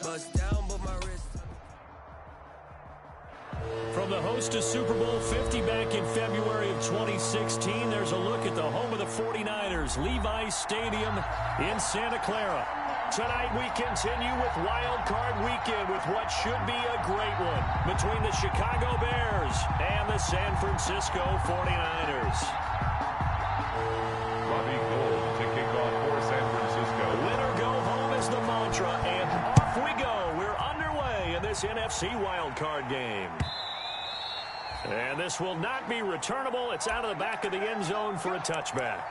Bust down, but my wrist. From the host to Super Bowl 50 back in February of 2016, there's a look at the home of the 49ers, Levi's Stadium in Santa Clara. Tonight we continue with Wild Card Weekend with what should be a great one between the Chicago Bears and the San Francisco 49ers. Robbie Gould to kick off for San Francisco. Win or go home is the mantra, and off we go. We're underway in this NFC Wild Card game. And this will not be returnable. It's out of the back of the end zone for a touchback.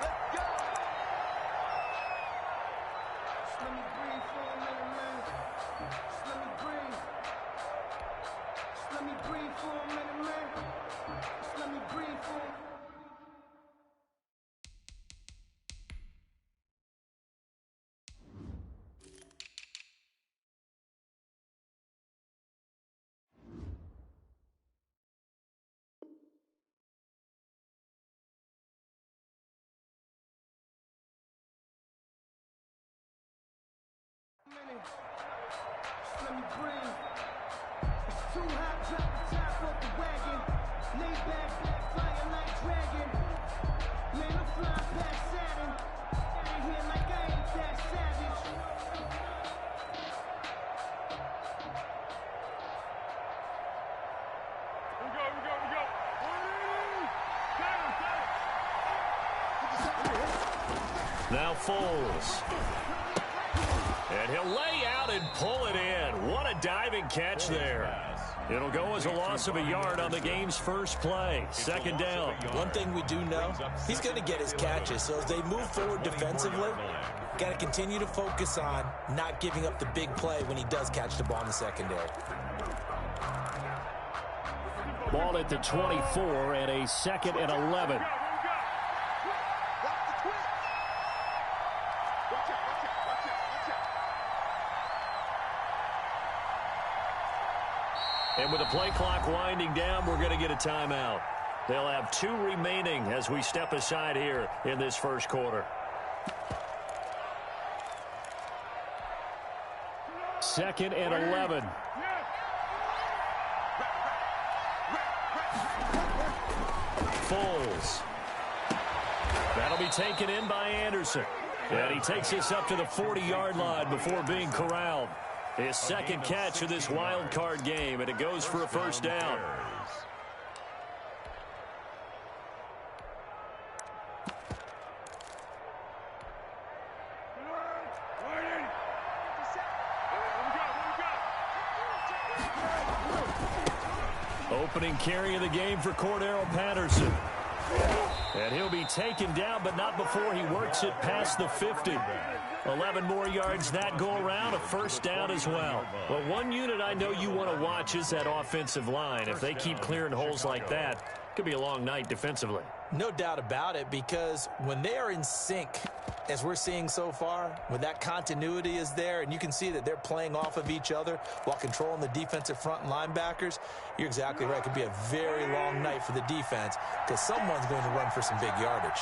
Let me breathe. It's too hot, drop the top off the wagon. Lay back, flying like dragon. Man, I'm flying past Saturn. Out here like I ain't that savage. Now Foles. And he'll lay out and pull it in. What a diving catch there. It'll go as a loss of a yard on the game's first play. Second down. One thing we do know, he's going to get his catches. So as they move forward defensively, got to continue to focus on not giving up the big play when he does catch the ball in the secondary. Ball at the 24 and a 2nd and 11. And with the play clock winding down, we're going to get a timeout. They'll have 2 remaining as we step aside here in this first quarter. 2nd and 11. Foles. That'll be taken in by Anderson. And he takes us up to the 40-yard line before being corralled. His second catch of this wild card game, and it goes for a first down. Opening carry of the game for Cordero Patterson. And he'll be taken down, but not before he works it past the 50. 11 more yards that go around, a first down as well. Well, one unit I know you want to watch is that offensive line. If they keep clearing holes like that, it could be a long night defensively. No doubt about it, because when they are in sync, as we're seeing so far, when that continuity is there, and you can see that they're playing off of each other while controlling the defensive front and linebackers, you're exactly right. It could be a very long night for the defense because someone's going to run for some big yardage.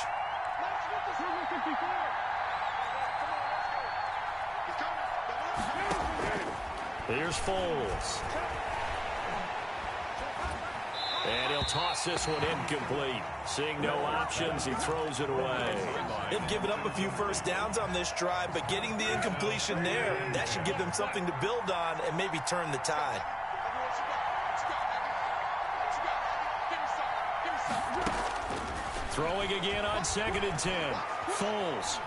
Here's Foles. And he'll toss this one incomplete. Seeing no options, he throws it away. They've given up a few first downs on this drive, but getting the incompletion there, that should give them something to build on and maybe turn the tide. Throwing again on 2nd and 10. Foles.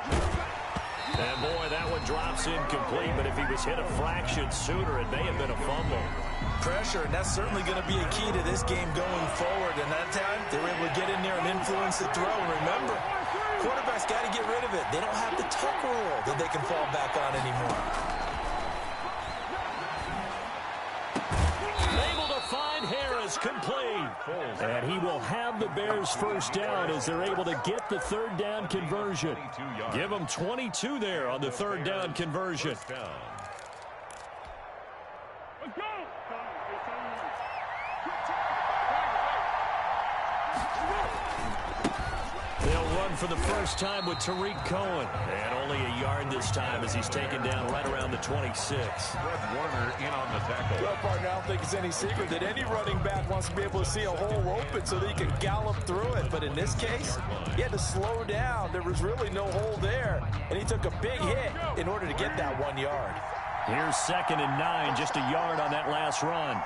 And boy, that one drops incomplete, but if he was hit a fraction sooner, it may have been a fumble. Pressure, and that's certainly going to be a key to this game going forward. And that time, they were able to get in there and influence the throw. And remember, quarterbacks got to get rid of it. They don't have the tuck rule that they can fall back on anymore. Able to find Harris complete. And he will have the Bears first down as they're able to get the third down conversion. Give them 22 there on the third down conversion. They'll run for the first time with Tariq Cohen. And only a yard this time as he's taken down right around the 26. Fred Warner in on the tackle. Well, partner, I don't think it's any secret that any running back wants to be able to see a hole open so that he can gallop through it. But in this case, he had to slow down. There was really no hole there, and he took a big hit in order to get that 1 yard. Here's 2nd and 9, just a yard on that last run.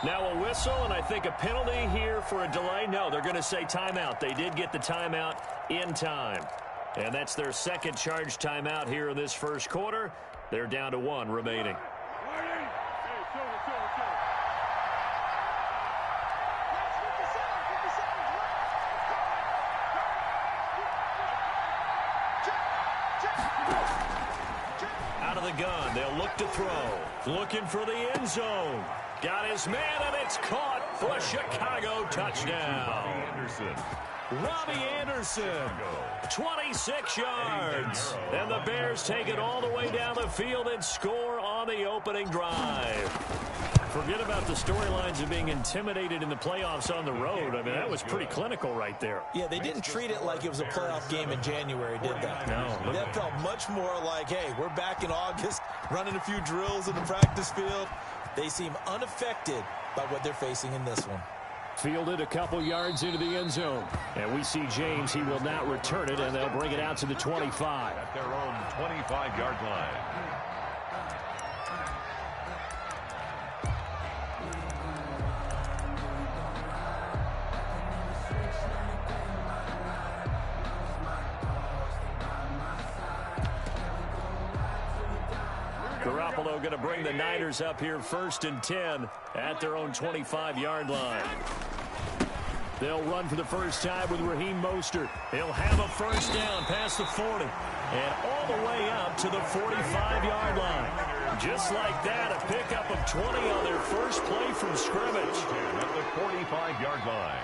Now a whistle, and I think a penalty here for a delay. No, they're going to say timeout. They did get the timeout in time. And that's their second charge timeout here in this first quarter. They're down to 1 remaining. Out of the gun, they'll look to throw. Looking for the end zone. Got his man, and it's caught for a Chicago touchdown. Robbie Anderson, 26 yards. And the Bears take it all the way down the field and score on the opening drive. Forget about the storylines of being intimidated in the playoffs on the road. I mean, that was pretty clinical right there. Yeah, they didn't treat it like it was a playoff game in January, did they? No. That felt much more like, hey, we're back in August, running a few drills in the practice field. They seem unaffected by what they're facing in this one. Fielded a couple yards into the end zone. And we see James. He will not return it, and they'll bring it out to the 25. At their own 25-yard line. Garoppolo going to bring the Niners up here 1st and 10 at their own 25-yard line. They'll run for the first time with Raheem Mostert. He'll have a first down past the 40 and all the way up to the 45-yard line. Just like that, a pickup of 20 on their first play from scrimmage. At the 45-yard line.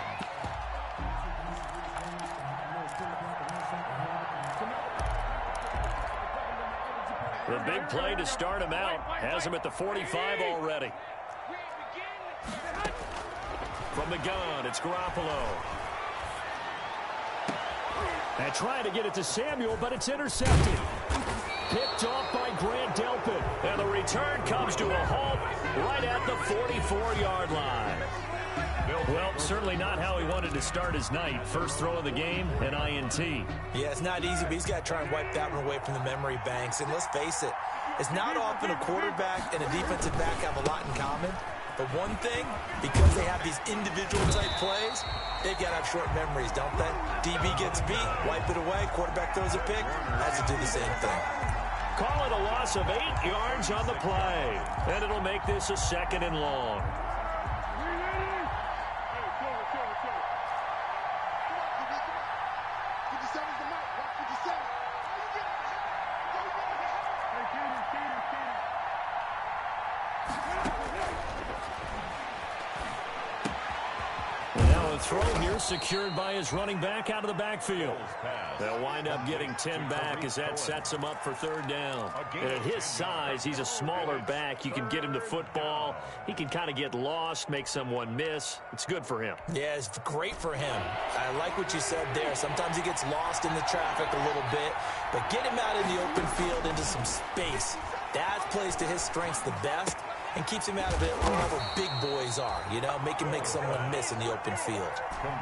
The big play to start him out has him at the 45 already. From the gun, it's Garoppolo. And trying to get it to Samuel, but it's intercepted. Picked off by Grant Delpit. And the return comes to a halt right at the 44-yard line. Well, certainly not how he wanted to start his night. First throw of the game, an INT. Yeah, it's not easy, but he's got to try and wipe that one away from the memory banks. And let's face it, it's not often a quarterback and a defensive back have a lot in common. But one thing, because they have these individual type plays, they've got to have short memories, don't they? DB gets beat, wipe it away, quarterback throws a pick, has to do the same thing. Call it a loss of 8 yards on the play. And it'll make this a 2nd and long. Throw here secured by his running back out of the backfield. They'll wind up getting 10 back as that sets him up for 3rd down. And at his size, he's a smaller back. You can get him the football. He can kind of get lost, make someone miss. It's good for him. Yeah, it's great for him. I like what you said there. Sometimes he gets lost in the traffic a little bit, but get him out in the open field into some space. That plays to his strengths the best and keeps him out of it wherever big boys are, you know, make someone miss in the open field.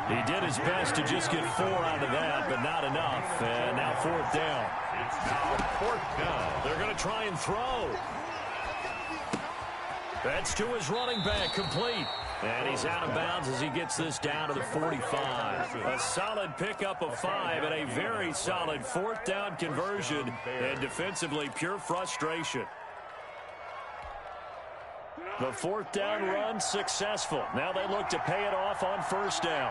He did his best to just get 4 out of that, but not enough. And now 4th down. It's now 4th down. They're going to try and throw. That's to his running back, complete. And he's out of bounds as he gets this down to the 45. A solid pickup of 5 and a very solid 4th down conversion. And defensively, pure frustration. The 4th down run successful. Now they look to pay it off on 1st down.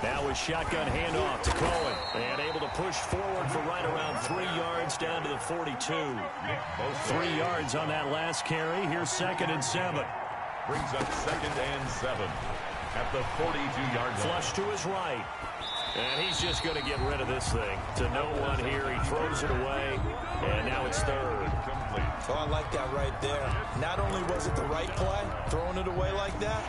Now a shotgun handoff to Cohen. And able to push forward for right around 3 yards down to the 42. 3 yards on that last carry. Here's 2nd and 7. Brings up 2nd and 7. at the 42-yard line. Flush to his right. And he's just going to get rid of this thing. To no one here. He throws it away. And now it's third. Oh, I like that right there. Not only was it the right play, throwing it away like that,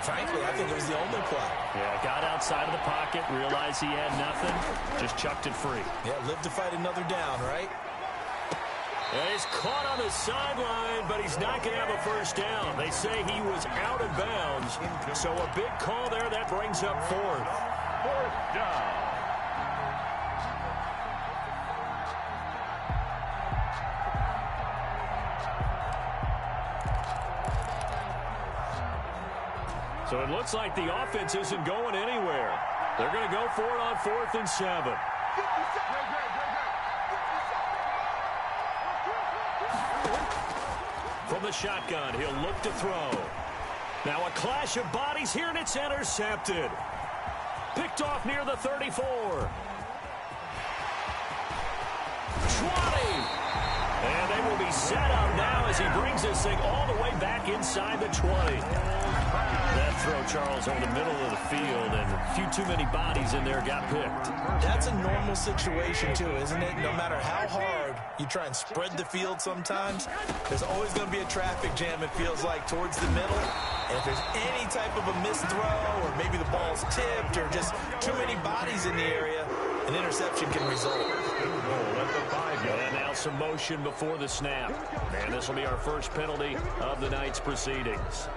frankly, I think it was the only play. Yeah, got outside of the pocket, realized he had nothing, just chucked it free. Yeah, live to fight another down, right? And he's caught on the sideline, but he's not going to have a first down. They say he was out of bounds, so a big call there. That brings up fourth. Fourth down. So it looks like the offense isn't going anywhere. They're going to go for it on 4th and 7. From the shotgun, he'll look to throw. Now a clash of bodies here, and it's intercepted. Picked off near the 34. 20. And they will be set up now as he brings this thing all the way back inside the 20. That throw, Charles, over the middle of the field, and a few too many bodies in there got picked. That's a normal situation, too, isn't it? No matter how hard you try and spread the field sometimes, there's always going to be a traffic jam, it feels like, towards the middle. And if there's any type of a missed throw, or maybe the ball's tipped, or just too many bodies in the area, an interception can result. And now some motion before the snap. And this will be our first penalty of the night's proceedings.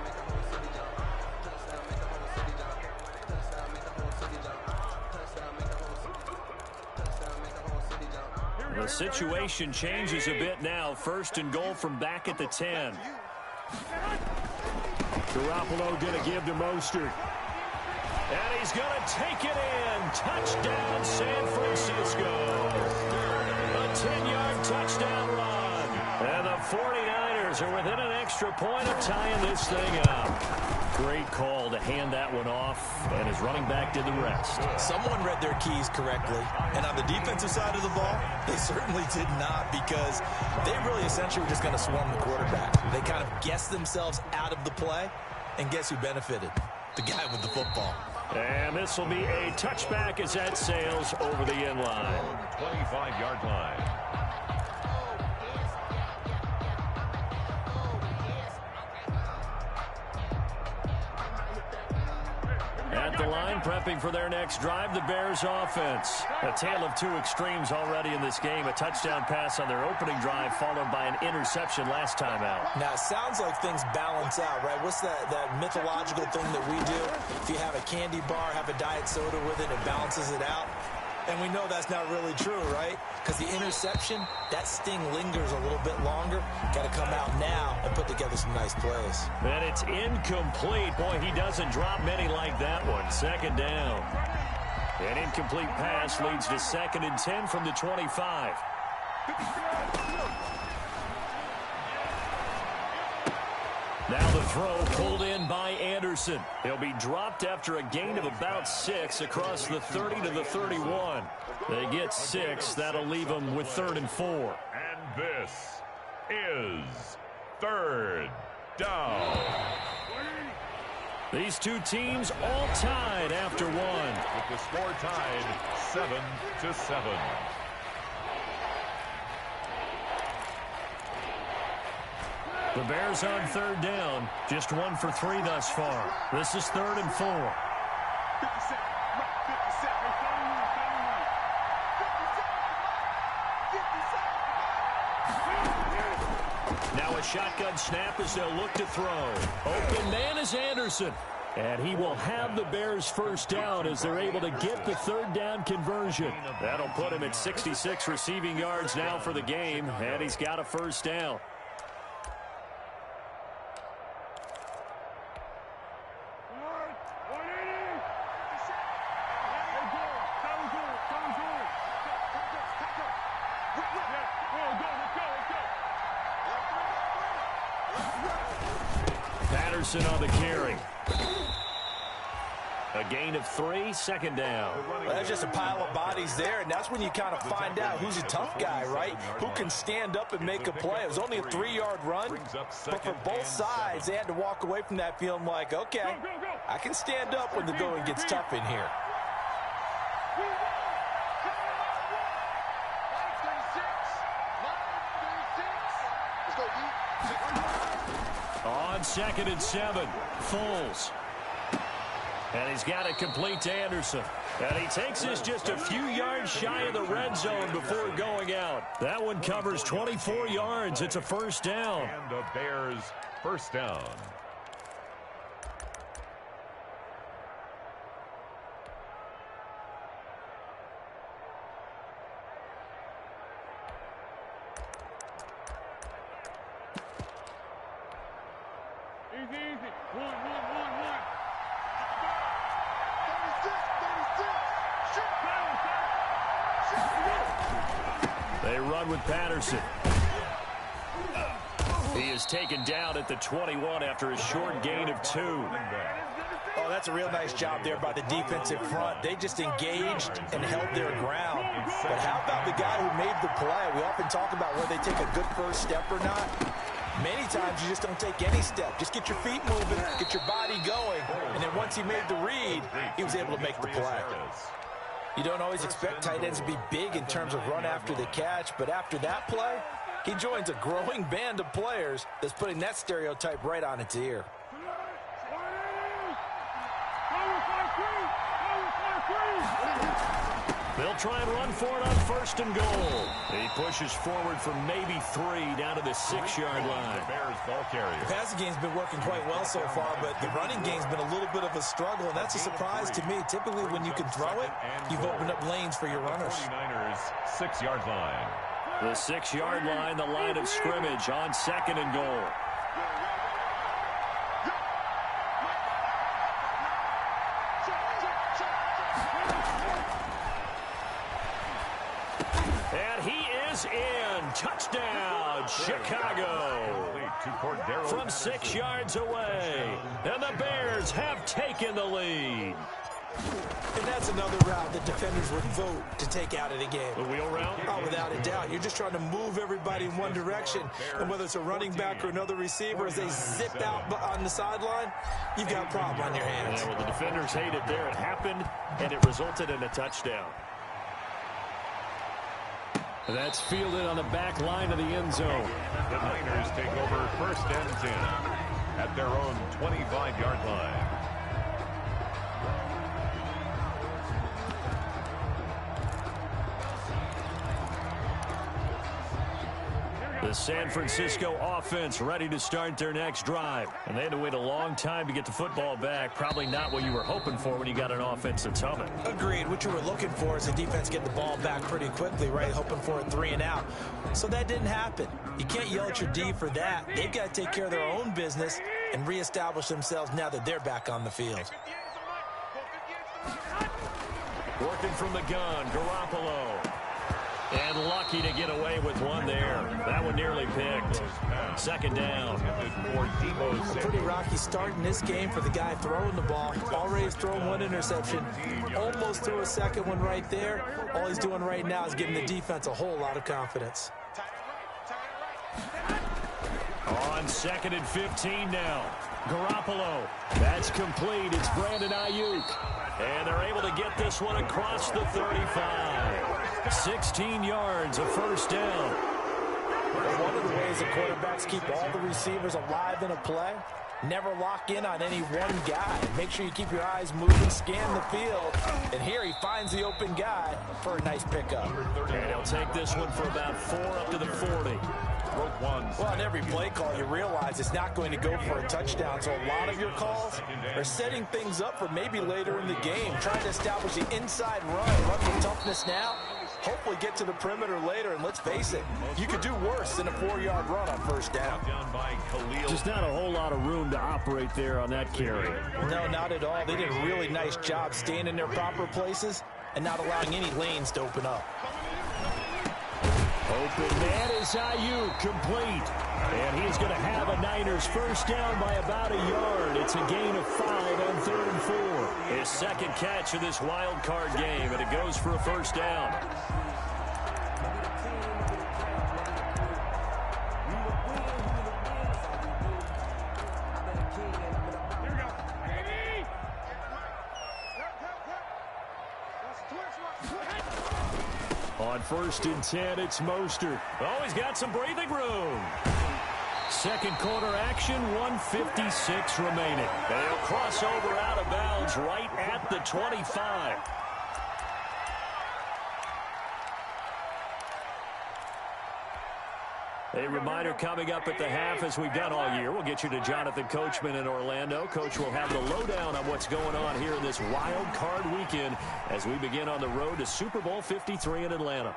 The situation changes a bit now. 1st and goal from back at the 10. Garoppolo going to give to Mostert. And he's going to take it in. Touchdown, San Francisco. A 10-yard touchdown run. And the 49ers are within an extra point of tying this thing up. Great call to hand that one off, and his running back did the rest. Someone read their keys correctly, and on the defensive side of the ball, they certainly did not, because they really essentially were just going to swarm the quarterback. They kind of guessed themselves out of the play, and guess who benefited? The guy with the football. And this will be a touchback as that sails over the end line. 25-yard line. At the line, prepping for their next drive, the Bears offense. A tale of two extremes already in this game. A touchdown pass on their opening drive, followed by an interception last time out. Now, it sounds like things balance out, right? What's that mythological thing that we do? If you have a candy bar, have a diet soda with it, it balances it out. And we know that's not really true, right? Because the interception, that sting lingers a little bit longer. Got to come out now and put together some nice plays. And it's incomplete. Boy, he doesn't drop many like that one. 2nd down. An incomplete pass leads to 2nd and 10 from the 25. Now the throw pulled in by Anderson. He'll be dropped after a gain of about 6 across the 30 to the 31. They get 6. That'll leave them with 3rd and 4. And this is 3rd down. These two teams all tied after one. With the score tied 7-7. The Bears on 3rd down. Just 1 for 3 thus far. This is 3rd and 4. Now a shotgun snap as they'll look to throw. Open man is Anderson. And he will have the Bears' first down as they're able to get the 3rd down conversion. That'll put him at 66 receiving yards now for the game. And he's got a first down. Patterson on the carry. A gain of 3, second down. Well, there's just a pile of bodies there, and that's when you kind of find out who's a tough guy, right? Who can stand up and make a play. It was only a 3-yard run, but for both sides, they had to walk away from that feeling like, okay, I can stand up when the going gets tough in here. On 2nd and 7, Foles. And he's got it complete to Anderson. And he takes this just a few yards shy of the red zone before going out. That one covers 24 yards. It's a first down. And the Bears first down. Easy. 1. They run with Patterson. He is taken down at the 21 after a short gain of 2. Oh, that's a real nice job there by the defensive front. They just engaged and held their ground. But how about the guy who made the play? We often talk about whether they take a good first step or not. Many times you just don't take any step. Just get your feet moving, get your body going, and then once he made the read, he was able to make the play. You don't always expect tight ends to be big in terms of run after the catch, but after that play, he joins a growing band of players that's putting that stereotype right on its ear. They'll try and run for it on 1st and goal. He pushes forward from maybe 3 down to the 6-yard line. The Bears ball carrier. The passing game's been working quite well so far, but the running game's been a little bit of a struggle, and that's a surprise to me. Typically, when you can throw it, you've opened up lanes for your runners. 49ers 6-yard line. The 6-yard line, the line of scrimmage on 2nd and goal. And he is in. Touchdown, Chicago. From 6 yards away. And the Bears have taken the lead. And that's another route that defenders would vote to take out of the game. The wheel route? Oh, without a doubt. You're just trying to move everybody in one direction. And whether it's a running back or another receiver, as they zip out on the sideline, you've got a problem on your hands. Yeah, well, the defenders hate it there. It happened, and it resulted in a touchdown. That's fielded on the back line of the end zone. The Niners take over 1st and 10 at their own 25-yard line. The San Francisco offense ready to start their next drive. And they had to wait a long time to get the football back. Probably not what you were hoping for when you got an offense that's humming. Agreed. What you were looking for is the defense get the ball back pretty quickly, right? Hoping for a 3 and out. So that didn't happen. You can't yell at your D for that. They've got to take care of their own business and reestablish themselves now that they're back on the field. Working from the gun, Garoppolo. And lucky to get away with one there. That one nearly picked. 2nd down. A pretty rocky start in this game for the guy throwing the ball. Already thrown 1 interception. Almost threw a 2nd one right there. All he's doing right now is giving the defense a whole lot of confidence. On 2nd and 15 now. Garoppolo. That's complete. It's Brandon Ayuk. And they're able to get this one across the 35. 16 yards, a first down. One of the ways the quarterbacks keep all the receivers alive in a play, never lock in on any one guy. Make sure you keep your eyes moving, scan the field. And here he finds the open guy for a nice pickup. And he'll take this one for about 4 up to the 40. Well, on every play call, you realize it's not going to go for a touchdown. So a lot of your calls are setting things up for maybe later in the game, trying to establish the inside run with toughness now. Hopefully get to the perimeter later, and let's face it, you could do worse than a 4-yard run on 1st down. Just not a whole lot of room to operate there on that carry. No, not at all. They did a really nice job staying in their proper places and not allowing any lanes to open up. Open man is Ayuk, complete. And he's going to have a Niners first down by about a yard. It's a gain of 5 on 3rd and 4. His second catch of this wild card game, and it goes for a first down. On 1st and 10, it's Mostert. Oh, he's got some breathing room. Second quarter action, 1:56 remaining. And he'll cross over out of bounds right at the 25. A reminder coming up at the half, as we've done all year. We'll get you to Jonathan Coachman in Orlando. Coach will have the lowdown on what's going on here in this wild card weekend as we begin on the road to Super Bowl 53 in Atlanta.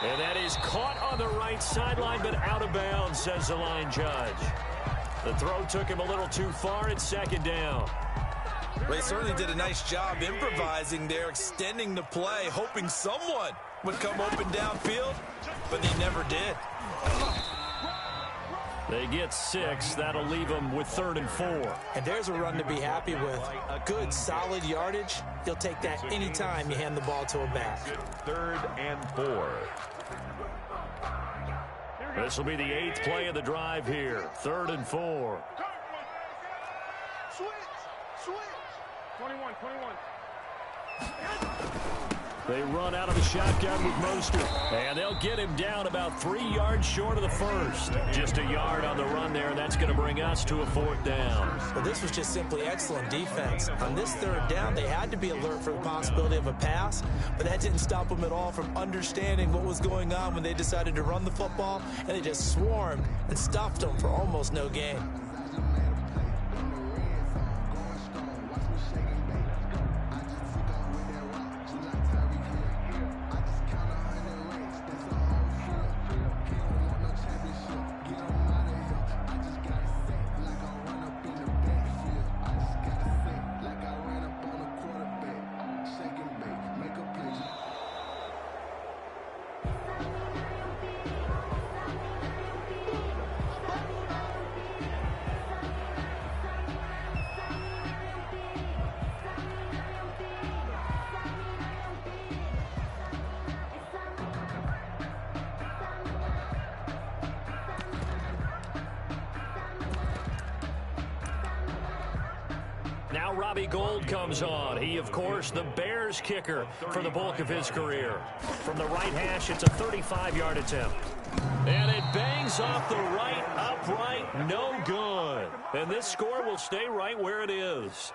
And that is caught on the right sideline, but out of bounds, says the line judge. The throw took him a little too far. It's second down. Well, he certainly did a nice job improvising there, extending the play, hoping someone would come open downfield, but he never did. They get 6. That'll leave them with 3rd and 4. And there's a run to be happy with. A good, solid yardage. You'll take that anytime you hand the ball to a back. 3rd and 4. This will be the 8th play of the drive here. 3rd and 4. Switch. 21. They run out of the shotgun with Mostert. And they'll get him down about 3 yards short of the first. Just a yard on the run there, and that's going to bring us to a 4th down. Well, this was just simply excellent defense. On this 3rd down, they had to be alert for the possibility of a pass, but that didn't stop them at all from understanding what was going on when they decided to run the football, and they just swarmed and stuffed them for almost no gain. Now Robbie Gould comes on. He, of course, the Bears kicker for the bulk of his career. From the right hash, it's a 35-yard attempt. And it bangs off the right upright. No good. And this score will stay right where it is.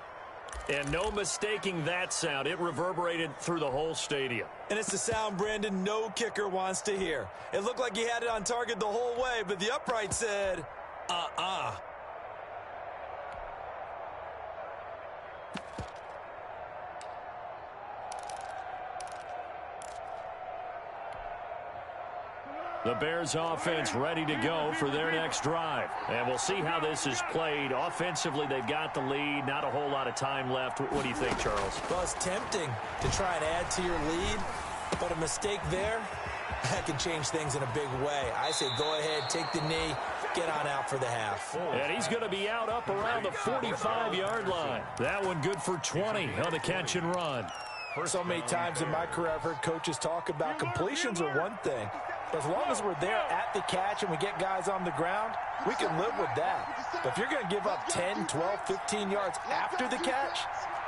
And no mistaking that sound. It reverberated through the whole stadium. And it's the sound, Brandon, no kicker wants to hear. It looked like he had it on target the whole way, but the upright said, The Bears offense ready to go for their next drive. And we'll see how this is played. Offensively, they've got the lead. Not a whole lot of time left. What do you think, Charles? Well, it's tempting to try and add to your lead, but a mistake there, that can change things in a big way. I say go ahead, take the knee, get on out for the half. And he's going to be out up around the 45-yard line. That one good for 20 on the catch and run. So many times in my career, I've heard coaches talk about completions are one thing. But as long as we're there at the catch and we get guys on the ground, we can live with that. But if you're going to give up 10, 12, 15 yards after the catch,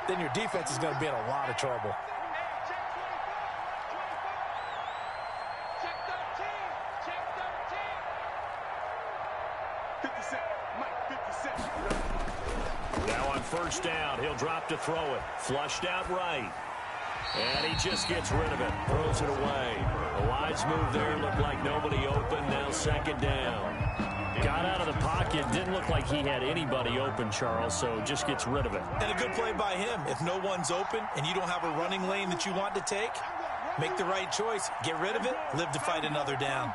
then your defense is going to be in a lot of trouble. Now on first down, he'll drop to throw it. Flushed out right. And he just gets rid of it. Throws it away. A wise move there. Looked like nobody open. Now second down. Got out of the pocket. Didn't look like he had anybody open, Charles, so just gets rid of it. And a good play by him. If no one's open and you don't have a running lane that you want to take, make the right choice. Get rid of it. Live to fight another down.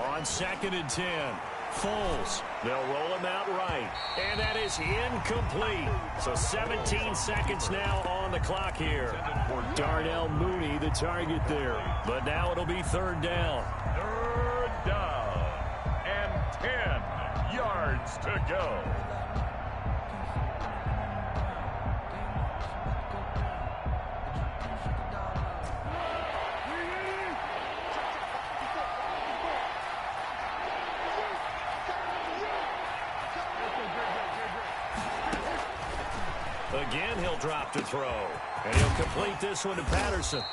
On 2nd and 10. Foles. They'll roll him out right. And that is incomplete. So 17 seconds now on the clock here. Darnell Mooney, the target there. But now it'll be 3rd down. 3rd down. And 10 yards to go. Again, he'll drop to throw. And he'll complete this one to Patterson.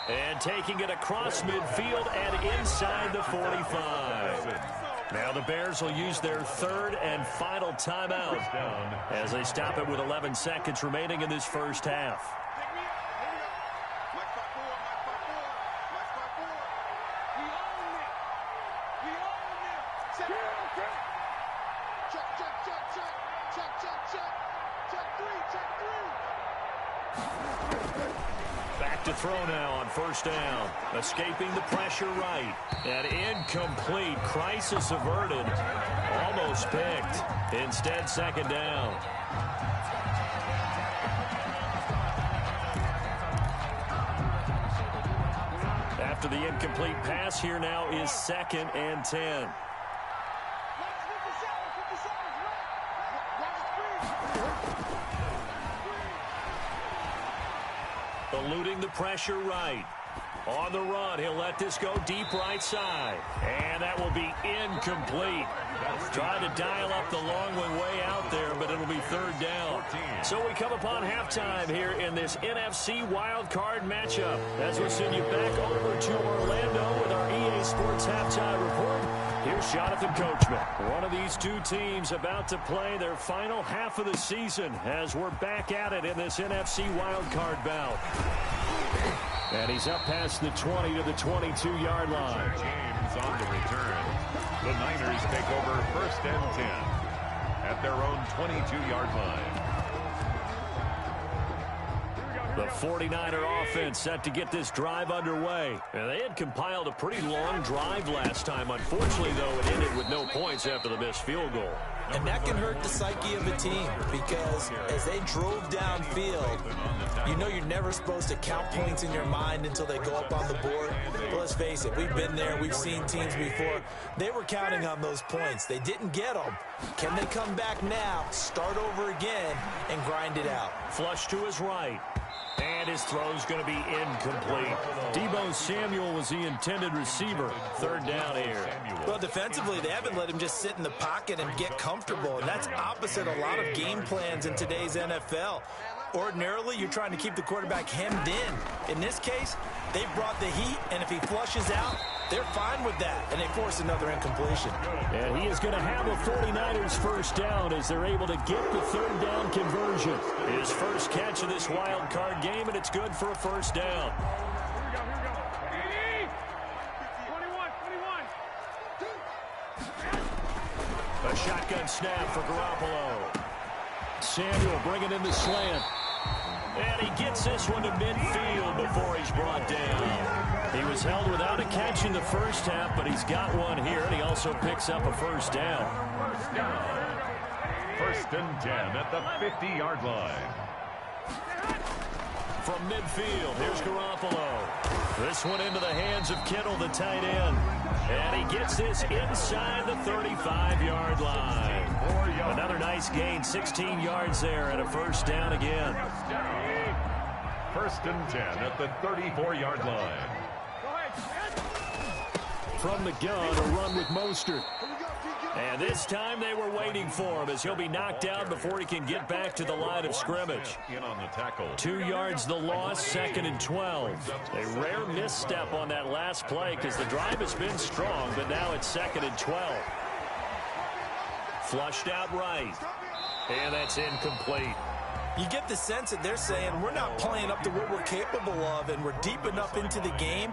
And taking it across midfield and inside the 45. Now the Bears will use their 3rd and final timeout as they stop it with 11 seconds remaining in this first half. Back to throw now on 1st down. Escaping the pressure right. And incomplete. Crisis averted. Almost picked. Instead, 2nd down. After the incomplete pass, here now is 2nd and 10. Eluding the pressure right. On the run, he'll let this go deep right side. And that will be incomplete. Trying to dial up the long one way out there, but it'll be 3rd down. So we come upon halftime here in this NFC wildcard matchup. As we send you back over to Orlando with our EA Sports Halftime Report, here's Jonathan Coachman. One of these two teams about to play their final half of the season as we're back at it in this NFC wildcard bout. And he's up past the 20 to the 22-yard line. James on the return. The Niners take over 1st and 10 at their own 22-yard line. The 49er offense set to get this drive underway. And they had compiled a pretty long drive last time. Unfortunately, though, it ended with no points after the missed field goal. And that can hurt the psyche of a team because as they drove downfield, you know you're never supposed to count points in your mind until they go up on the board. But let's face it, we've been there. We've seen teams before. They were counting on those points. They didn't get them. Can they come back now, start over again, and grind it out? Flush to his right. And his throw's going to be incomplete. Deebo Samuel was the intended receiver. 3rd down here. Well, defensively, they haven't let him just sit in the pocket and get comfortable. And that's opposite a lot of game plans in today's NFL. Ordinarily, you're trying to keep the quarterback hemmed in. In this case, they brought the heat, and if he flushes out, they're fine with that, and they force another incompletion. And he is going to have a 49ers 1st down as they're able to get the 3rd down conversion. His first catch of this wild card game, and it's good for a 1st down. Here we go. A shotgun snap for Garoppolo. Samuel bringing in the slant. And he gets this one to midfield before he's brought down. He was held without a catch in the first half, but he's got one here, and he also picks up a 1st down. 1st and 10 at the 50-yard line. From midfield, here's Garoppolo. This one into the hands of Kittle, the tight end. And he gets this inside the 35-yard line. Another nice gain, 16 yards there, and a 1st down again. 1st and 10 at the 34-yard line. From the gun, a run with Mostert. And this time they were waiting for him as he'll be knocked down before he can get back to the line of scrimmage. In on the tackle. 2 yards the loss, 2nd and 12. A rare misstep on that last play because the drive has been strong, but now it's 2nd and 12. Flushed out right. And that's incomplete. You get the sense that they're saying we're not playing up to what we're capable of, and we're deep enough into the game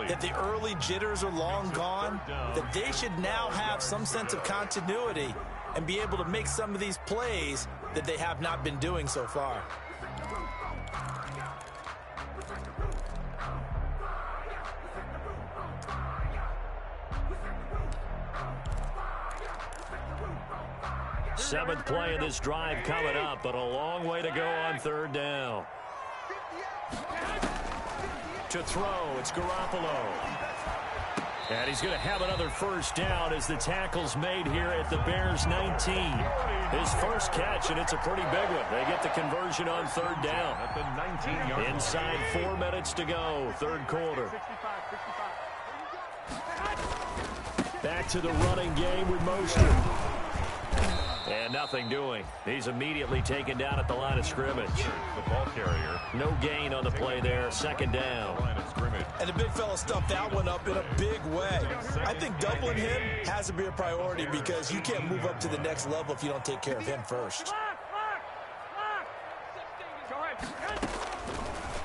that the early jitters are long gone, that they should now have some sense of continuity and be able to make some of these plays that they have not been doing so far. Seventh play of this drive coming up, but a long way to go on third down. To throw, it's Garoppolo. And he's going to have another first down as the tackle's made here at the Bears 19. His first catch, and it's a pretty big one. They get the conversion on third down. At the 19-yard line. Inside 4 minutes to go, third quarter. Back to the running game with Mostert. And nothing doing. He's immediately taken down at the line of scrimmage. The ball carrier. No gain on the play there. Second down. Line of scrimmage. And the big fella stuffed that one up in a big way. I think doubling him has to be a priority because you can't move up to the next level if you don't take care of him first.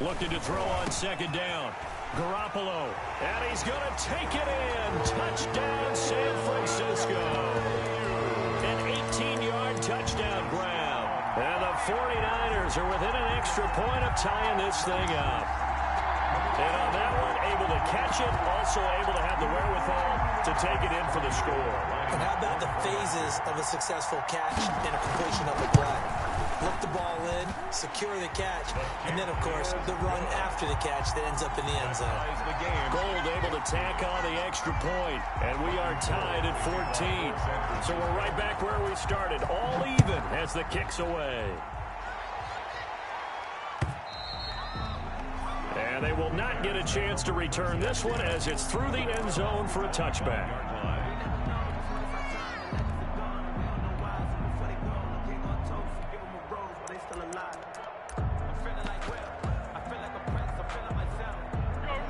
Looking to throw on second down. Garoppolo. And he's going to take it in. Touchdown, San Francisco. An 18-yard touchdown grab. And the 49ers are within an extra point of tying this thing up. And on that one, able to catch it, also able to have the wherewithal to take it in for the score. And how about the phases of a successful catch and a completion of a play? Look the ball in, secure the catch, and then, of course, the run after the catch that ends up in the end zone. Gold able to tack on the extra point, and we are tied at 14. So we're right back where we started, all even as the kick's away. And they will not get a chance to return this one as it's through the end zone for a touchback.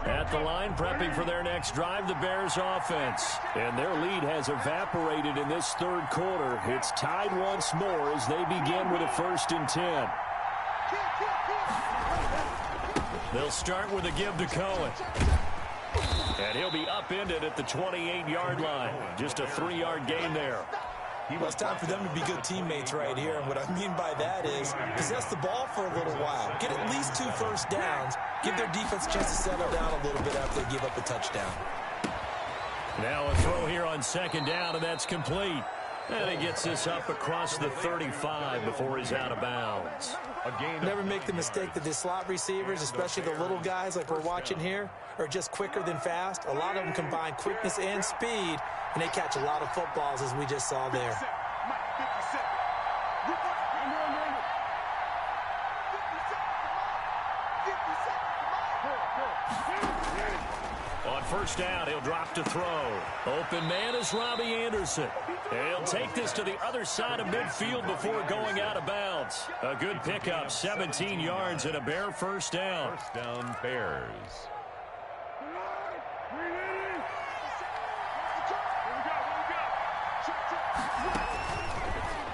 At the line, prepping for their next drive, the Bears offense. And their lead has evaporated in this third quarter. It's tied once more as they begin with a 1st and 10. They'll start with a give to Cohen. And he'll be upended at the 28-yard line. Just a 3-yard gain there. Well, it's time for them to be good teammates right here. And what I mean by that is possess the ball for a little while. Get at least 2 first downs. Give their defense a chance to settle down a little bit after they give up a touchdown. Now a throw here on second down, and that's complete. And he gets this up across the 35 before he's out of bounds. Never make the mistake that the slot receivers, especially the little guys like we're watching here, are just quicker than fast. A lot of them combine quickness and speed, and they catch a lot of footballs, as we just saw there. On first down, he'll drop to throw. Open man is Robbie Anderson. And he'll take this to the other side of midfield before going out of bounds. A good pickup, 17 yards and a Bear first down. First down, Bears.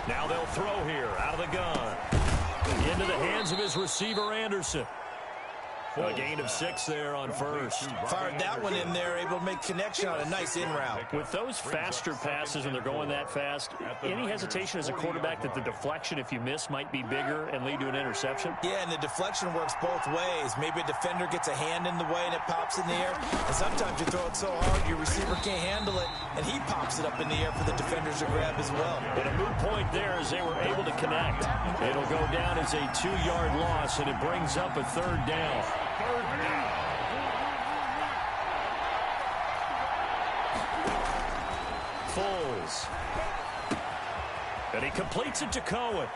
Now they'll throw here out of the gun. Into the hands of his receiver, Anderson. A gain of 6 there on first. Fired that one in there, able to make connection on a nice in route. With those faster passes when they're going that fast, any hesitation as a quarterback that the deflection, if you miss, might be bigger and lead to an interception? Yeah, and the deflection works both ways. Maybe a defender gets a hand in the way and it pops in the air. And sometimes you throw it so hard your receiver can't handle it, and he pops it up in the air for the defenders to grab as well. But a moot point there as they were able to connect. It'll go down as a 2-yard loss, and it brings up a third down. Foles. And he completes it to Cohen.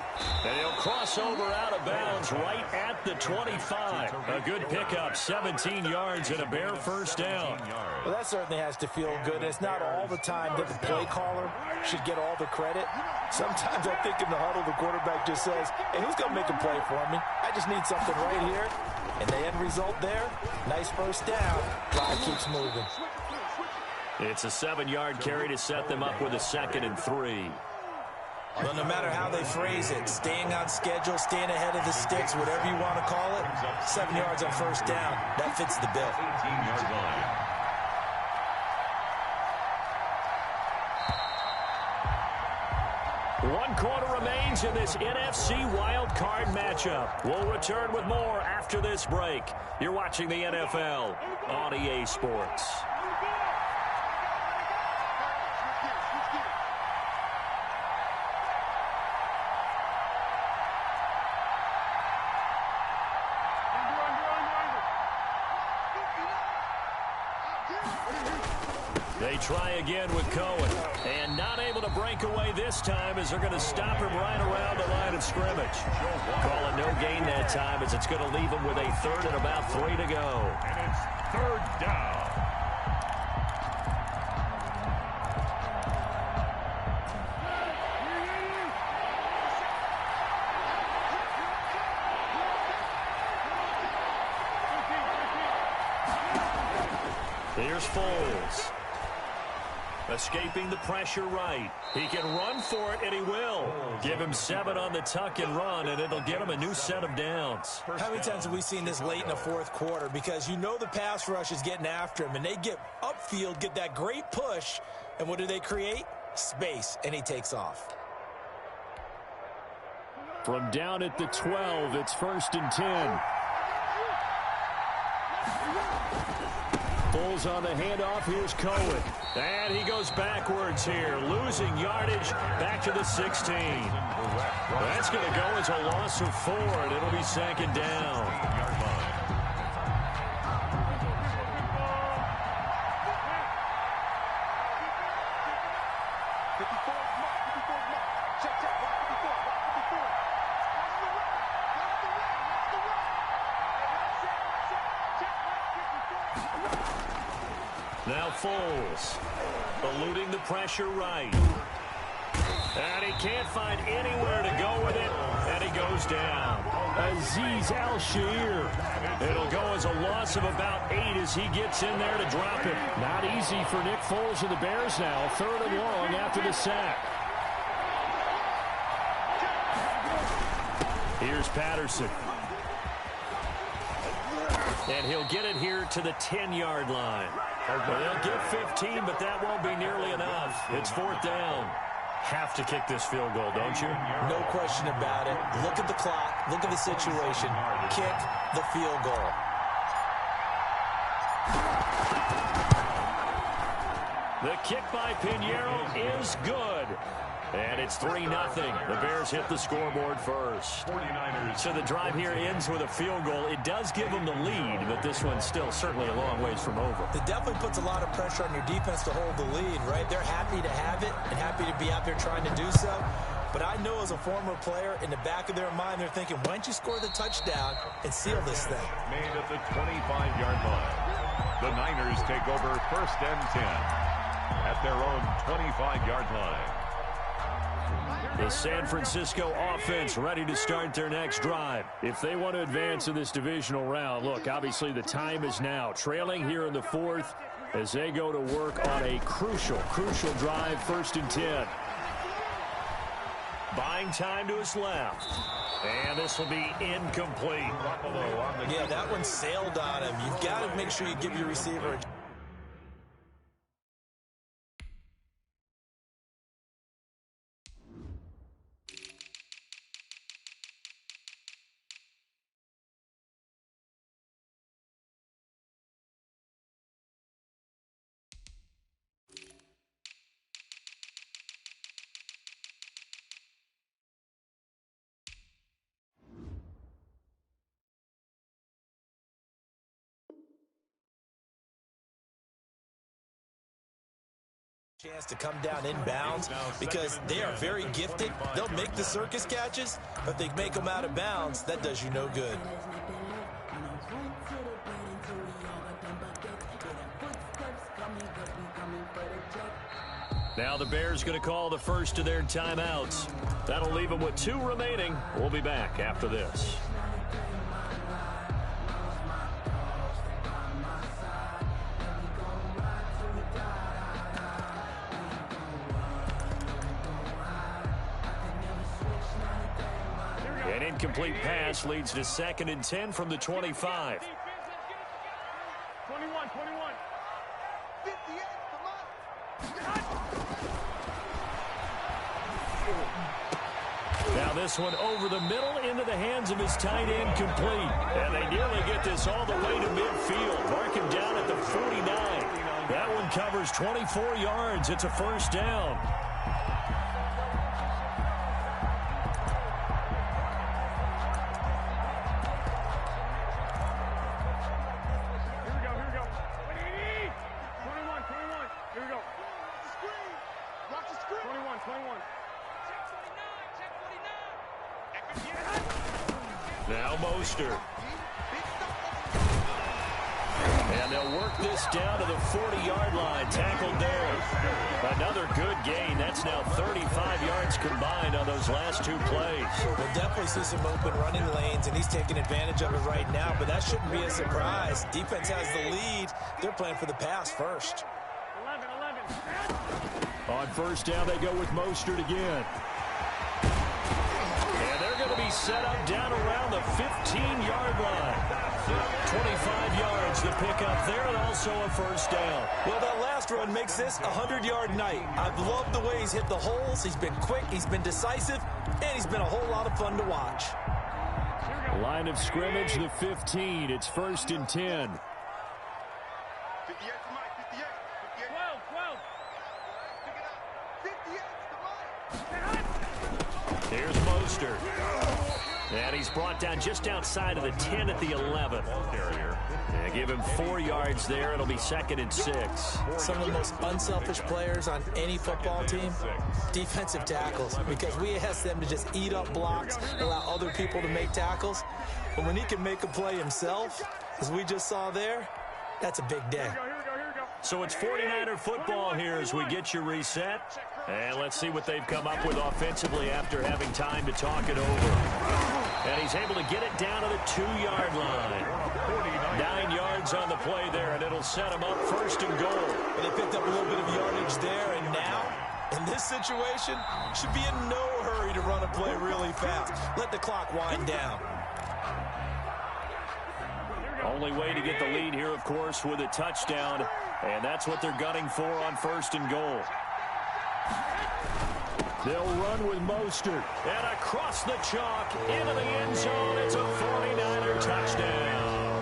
And he'll cross over out of bounds right at the 25. A good pickup, 17 yards and a Bear first down. Well, that certainly has to feel good. It's not all the time that the play caller should get all the credit. Sometimes I think in the huddle, the quarterback just says, hey, who's going to make a play for me? I just need something right here. And the end result there, nice first down. Drive keeps moving. It's a 7-yard carry to set them up with a 2nd and 3. Well, no matter how they phrase it, staying on schedule, staying ahead of the sticks, whatever you want to call it, 7 yards on first down, that fits the bill. 18-yard line. One quarter remains in this NFC Wild Card matchup. We'll return with more after this break. You're watching the NFL on EA Sports. They try again with Cohen. And not able to break away this time as they're going to stop him right around the line of scrimmage. Call it no gain that time as it's going to leave him with a third and about 3 to go. And it's third down. Here's Foles. Escaping the pressure right. He can run for it, and he will. Give him 7 on the tuck and run, and it'll get him a new set of downs. How many times have we seen this late in the fourth quarter? Because you know the pass rush is getting after him, and they get upfield, get that great push, and what do they create? Space, and he takes off. From down at the 12, it's 1st and 10. Foles on the handoff. Here's Cohen. And he goes backwards here, losing yardage back to the 16. That's going to go as a loss of 4, and it'll be 2nd down. Now Foles, eluding the pressure right. And he can't find anywhere to go with it, and he goes down. Azeez Al-Shaair. It'll go as a loss of about 8 as he gets in there to drop it. Not easy for Nick Foles and the Bears now. 3rd and long after the sack. Here's Patterson. And he'll get it here to the 10-yard line. Well, they'll get 15, but that won't be nearly enough. It's 4th down. Have to kick this field goal, don't you? No question about it. Look at the clock. Look at the situation. Kick the field goal. The kick by Pinheiro is good. And it's 3-0. The Bears hit the scoreboard first. 49ers. So the drive here ends with a field goal. It does give them the lead, but this one's still certainly a long ways from over. It definitely puts a lot of pressure on your defense to hold the lead, right? They're happy to have it and happy to be out there trying to do so. But I know as a former player, in the back of their mind, they're thinking, why don't you score the touchdown and seal this thing? Made at the 25-yard line. The Niners take over 1st and 10 at their own 25-yard line. The San Francisco offense ready to start their next drive. If they want to advance in this divisional round, look, obviously the time is now. Trailing here in the 4th as they go to work on a crucial drive, 1st and 10. Buying time to his left. And this will be incomplete. Yeah, that one sailed on him. You've got to make sure you give your receiver a chance to come down inbounds because they are very gifted. They'll make the circus catches, but if they make them out of bounds, that does you no good. Now the Bears going to call the first of their timeouts. That'll leave them with 2 remaining. We'll be back after this. An incomplete pass leads to 2nd and 10 from the 25. 21. Now this one over the middle into the hands of his tight end, complete. And they nearly get this all the way to midfield. Mark him down at the 49. That one covers 24 yards. It's a 1st down. Here we go. 21. Here we go. screen. Watch the screen. 21, 21. Now Mostert. And they'll work this down to the 40-yard line. Tackled there. Another good gain. That's now 35 yards combined on those last two plays. We'll definitely see some open running lanes, and he's taking advantage of it right now, but that shouldn't be a surprise. Defense has the lead. They're playing for the pass first. 11. On first down, they go with Mostert again. And they're going to be set up down around the 15-yard line. 25 yards to pick up there, and also a first down. Well, that last run makes this a 100-yard night. I've loved the way he's hit the holes. He's been quick, he's been decisive, and he's been a whole lot of fun to watch. Line of scrimmage, the 15. It's 1st and 10. 58 to Mike, 58. 12. Here's Mostert. And he's brought down just outside of the 10 at the 11. Carrier. Yeah, give him 4 yards there. It'll be 2nd and 6. Some of the most unselfish players on any football team, defensive tackles, because we ask them to just eat up blocks, allow other people to make tackles. But when he can make a play himself, as we just saw there, that's a big day. Here we go. So it's 49er football here as we get you reset. And let's see what they've come up with offensively after having time to talk it over. And he's able to get it down to the 2-yard line. 9 yards on the play there, and it'll set him up 1st and goal. And they picked up a little bit of yardage there, and now, in this situation, should be in no hurry to run a play really fast. Let the clock wind down. Only way to get the lead here, of course, with a touchdown. And that's what they're gunning for on 1st and goal. They'll run with Mostert. And across the chalk, into the end zone. It's a 49er touchdown.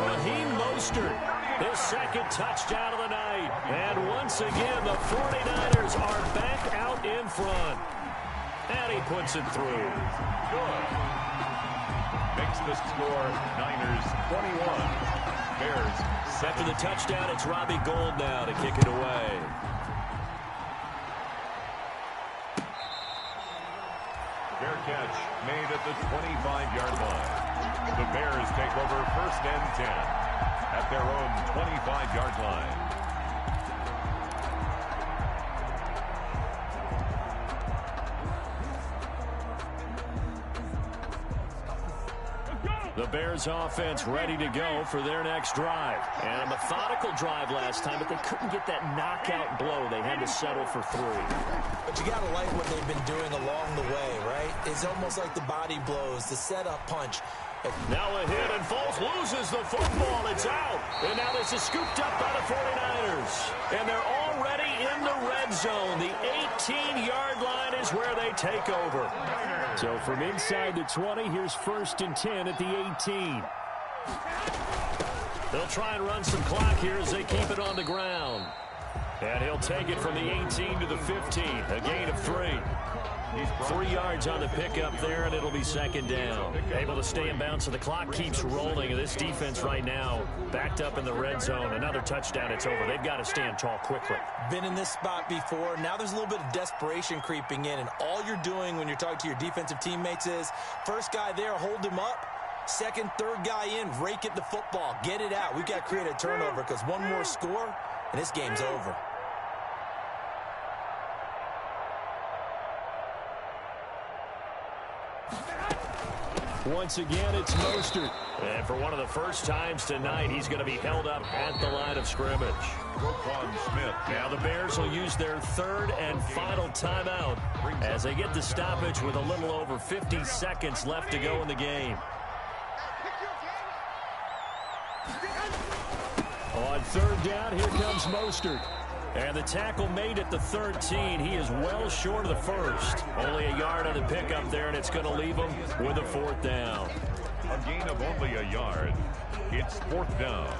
Raheem Mostert, his 2nd touchdown of the night. And once again, the 49ers are back out in front. And he puts it through. Good. Makes the score Niners 21. Bears. After the touchdown, it's Robbie Gould now to kick it away. Fair catch made at the 25-yard line. The Bears take over 1st and 10 at their own 25-yard line. The Bears offense ready to go for their next drive. And a methodical drive last time, but they couldn't get that knockout blow. They had to settle for 3. But you got to like what they've been doing along the way, right? It's almost like the body blows, the setup punch. Now a hit, and Foles loses the football. It's out. And now this is scooped up by the 49ers. And they're already in the red zone. The 18-yard line is where they take over. So from inside the 20, here's 1st and 10 at the 18. They'll try and run some clock here as they keep it on the ground. And he'll take it from the 18 to the 15. A gain of 3. 3 yards on the pickup there, and it'll be 2nd down. Able to stay in bounds, so the clock keeps rolling. And this defense right now backed up in the red zone. Another touchdown, it's over. They've got to stand tall quickly. Been in this spot before. Now there's a little bit of desperation creeping in, and all you're doing when you're talking to your defensive teammates is, first guy there, hold him up. 2nd, 3rd guy in, rake at the football. Get it out. We've got to create a turnover because one more score, and this game's over. Once again, it's Mostert. And for one of the first times tonight, he's going to be held up at the line of scrimmage. Smith. Now the Bears will use their 3rd and final timeout as they get the stoppage with a little over 50 seconds left to go in the game. On 3rd down, here comes Mostert. And the tackle made at the 13. He is well short of the 1st. Only a yard on the pickup there, and it's going to leave him with a 4th down. A gain of only a yard. It's 4th down.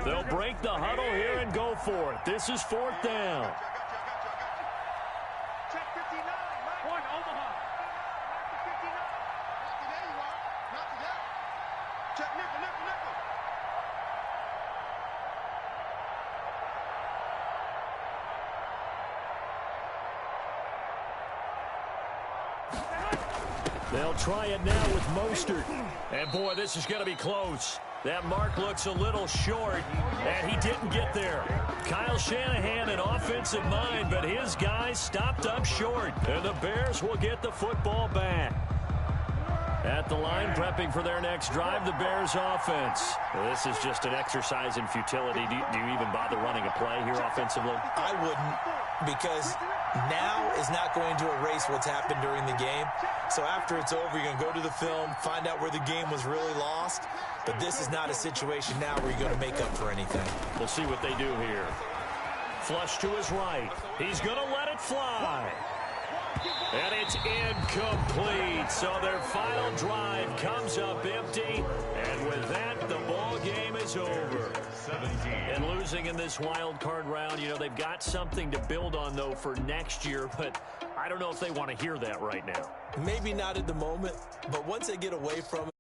They'll break the huddle here and go for it. This is 4th down. Check 59. 1, Omaha. They'll try it now with Mostert. And, boy, this is going to be close. That mark looks a little short, and he didn't get there. Kyle Shanahan, an offensive mind, but his guys stopped up short. And the Bears will get the football back. At the line, prepping for their next drive, the Bears offense. Well, this is just an exercise in futility. Do you even bother running a play here offensively? I wouldn't, because now is not going to erase what's happened during the game. So after it's over, you're going to go to the film, find out where the game was really lost. But this is not a situation now where you're going to make up for anything. We'll see what they do here. Flush to his right. He's going to let it fly. And it's incomplete. So their final drive comes up empty. And with that, the ball game is over. 17. And losing in this wild card round, you know, they've got something to build on, though, for next year. But I don't know if they want to hear that right now. Maybe not at the moment, but once they get away from it,